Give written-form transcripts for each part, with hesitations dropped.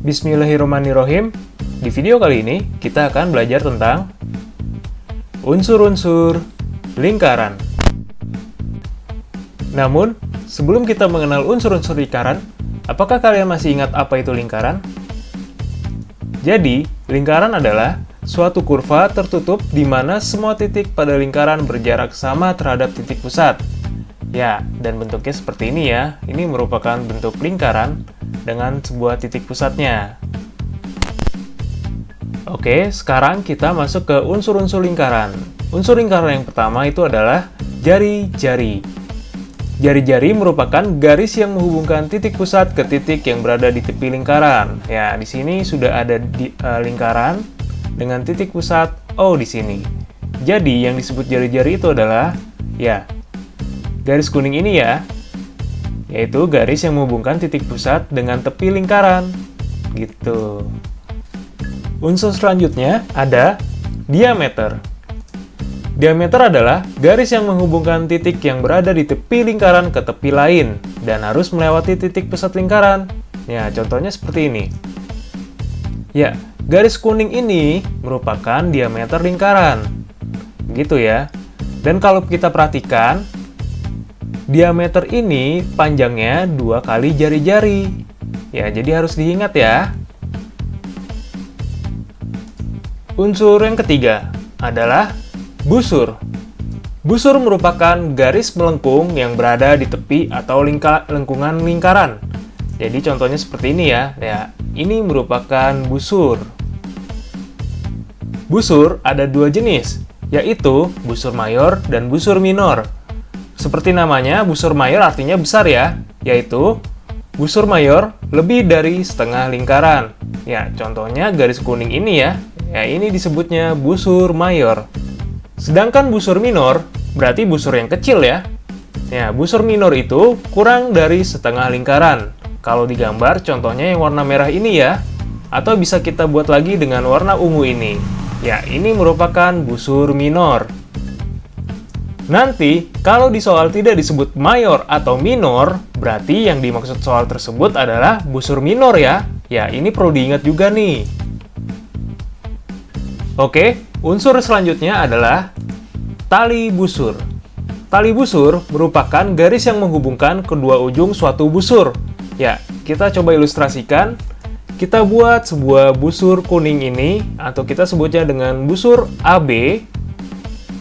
Bismillahirrahmanirrahim. Di video kali ini, kita akan belajar tentang unsur-unsur lingkaran. Namun, sebelum kita mengenal unsur-unsur lingkaran, apakah kalian masih ingat apa itu lingkaran? Jadi, lingkaran adalah suatu kurva tertutup di mana semua titik pada lingkaran berjarak sama terhadap titik pusat. Ya, dan bentuknya seperti ini ya. Ini merupakan bentuk lingkaran dengan sebuah titik pusatnya. Oke, sekarang kita masuk ke unsur-unsur lingkaran. Unsur lingkaran yang pertama itu adalah jari-jari. Jari-jari merupakan garis yang menghubungkan titik pusat ke titik yang berada di tepi lingkaran. Ya, di sini sudah ada lingkaran dengan titik pusat O di sini. Jadi, yang disebut jari-jari itu adalah, ya, garis kuning ini ya, yaitu garis yang menghubungkan titik pusat dengan tepi lingkaran. Gitu. Unsur selanjutnya ada diameter. Diameter adalah garis yang menghubungkan titik yang berada di tepi lingkaran ke tepi lain dan harus melewati titik pusat lingkaran. Ya, contohnya seperti ini. Ya, garis kuning ini merupakan diameter lingkaran. Gitu ya. Dan kalau kita perhatikan, diameter ini panjangnya 2 kali jari-jari. Ya, jadi harus diingat ya. Unsur yang ketiga adalah busur. Busur merupakan garis melengkung yang berada di tepi atau lengkungan lingkaran. Jadi contohnya seperti ini ya. Ya, ini merupakan busur. Busur ada 2 jenis, yaitu busur mayor dan busur minor. Seperti namanya, busur mayor artinya besar ya, yaitu busur mayor lebih dari setengah lingkaran. Ya, contohnya garis kuning ini ya. Ya, ini disebutnya busur mayor. Sedangkan busur minor berarti busur yang kecil ya. Ya, busur minor itu kurang dari setengah lingkaran. Kalau digambar, contohnya yang warna merah ini ya. Atau bisa kita buat lagi dengan warna ungu ini. Ya, ini merupakan busur minor. Nanti, kalau di soal tidak disebut mayor atau minor, berarti yang dimaksud soal tersebut adalah busur minor ya. Ya, ini perlu diingat juga nih. Oke, unsur selanjutnya adalah tali busur. Tali busur merupakan garis yang menghubungkan kedua ujung suatu busur. Ya, kita coba ilustrasikan. Kita buat sebuah busur kuning ini, atau kita sebutnya dengan busur AB.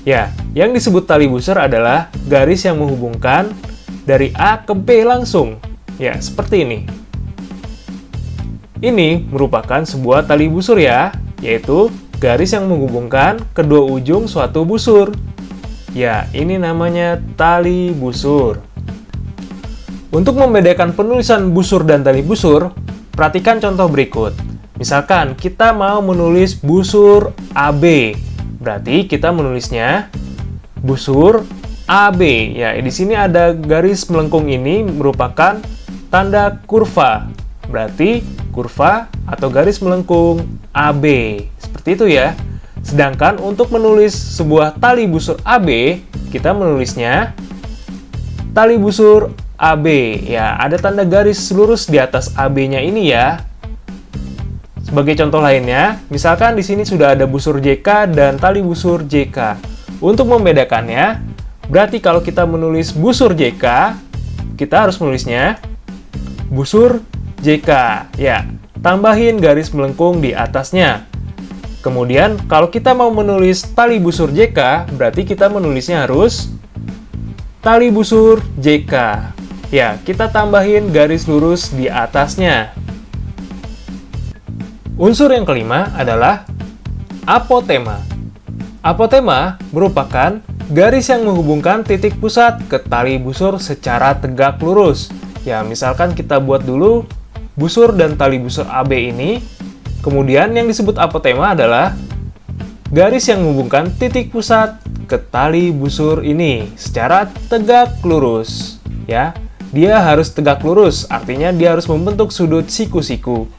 Ya, yang disebut tali busur adalah garis yang menghubungkan dari A ke B langsung. Ya, seperti ini. Ini merupakan sebuah tali busur ya, yaitu garis yang menghubungkan kedua ujung suatu busur. Ya, ini namanya tali busur. Untuk membedakan penulisan busur dan tali busur, perhatikan contoh berikut. Misalkan kita mau menulis busur AB. Berarti kita menulisnya busur AB. Ya, di sini ada garis melengkung ini merupakan tanda kurva. Berarti kurva atau garis melengkung AB. Seperti itu ya. Sedangkan untuk menulis sebuah tali busur AB, kita menulisnya tali busur AB. Ya, ada tanda garis lurus di atas AB-nya ini ya. Sebagai contoh lainnya, misalkan di sini sudah ada busur JK dan tali busur JK. Untuk membedakannya, berarti kalau kita menulis busur JK, kita harus menulisnya busur JK. Ya, tambahin garis melengkung di atasnya. Kemudian, kalau kita mau menulis tali busur JK, berarti kita menulisnya harus tali busur JK. Ya, kita tambahin garis lurus di atasnya. Unsur yang kelima adalah apotema. Apotema merupakan garis yang menghubungkan titik pusat ke tali busur secara tegak lurus. Ya, misalkan kita buat dulu busur dan tali busur AB ini. Kemudian yang disebut apotema adalah garis yang menghubungkan titik pusat ke tali busur ini secara tegak lurus. Ya, dia harus tegak lurus, artinya dia harus membentuk sudut siku-siku.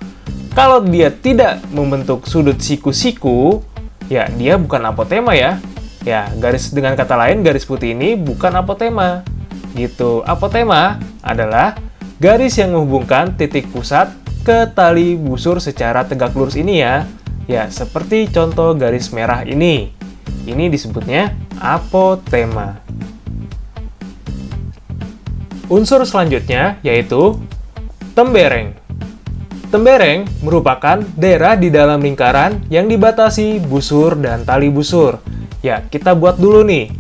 Kalau dia tidak membentuk sudut siku-siku, ya dia bukan apotema ya. Ya, dengan kata lain, garis putih ini bukan apotema. Gitu. Apotema adalah garis yang menghubungkan titik pusat ke tali busur secara tegak lurus ini ya. Ya, seperti contoh garis merah ini. Ini disebutnya apotema. Unsur selanjutnya yaitu tembereng. Tembereng merupakan daerah di dalam lingkaran yang dibatasi busur dan tali busur. Ya, kita buat dulu nih.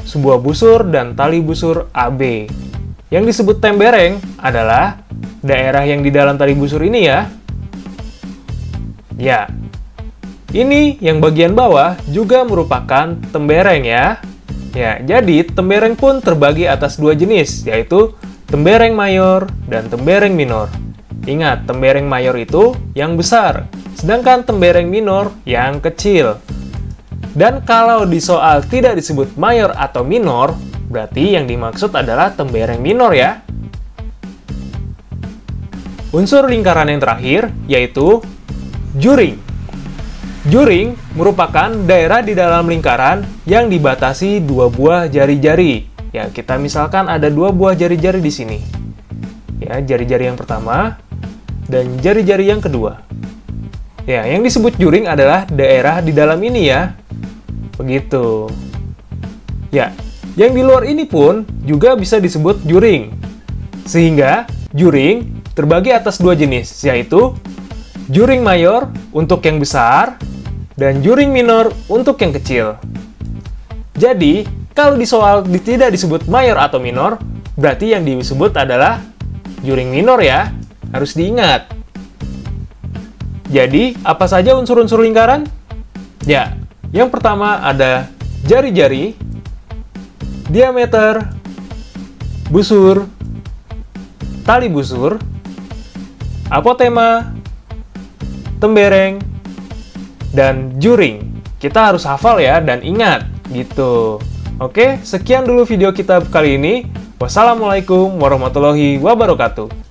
Sebuah busur dan tali busur AB. Yang disebut tembereng adalah daerah yang di dalam tali busur ini ya. Ya, ini yang bagian bawah juga merupakan tembereng ya. Ya, jadi tembereng pun terbagi atas dua jenis, yaitu tembereng mayor dan tembereng minor. Ingat, tembereng mayor itu yang besar, sedangkan tembereng minor yang kecil. Dan kalau di soal tidak disebut mayor atau minor, berarti yang dimaksud adalah tembereng minor ya. Unsur lingkaran yang terakhir yaitu juring. Juring merupakan daerah di dalam lingkaran yang dibatasi dua buah jari-jari. Ya, kita misalkan ada dua buah jari-jari di sini. Ya, jari-jari yang pertama dan jari-jari yang kedua. Ya, yang disebut juring adalah daerah di dalam ini ya. Begitu. Ya, yang di luar ini pun juga bisa disebut juring. Sehingga juring terbagi atas dua jenis, yaitu juring mayor untuk yang besar dan juring minor untuk yang kecil. Jadi, kalau di soal tidak disebut mayor atau minor, berarti yang disebut adalah juring minor ya. Harus diingat. Jadi, apa saja unsur-unsur lingkaran? Ya, yang pertama ada jari-jari, diameter, busur, tali busur, apotema, tembereng, dan juring. Kita harus hafal ya dan ingat gitu. Oke, sekian dulu video kita kali ini. Wassalamualaikum warahmatullahi wabarakatuh.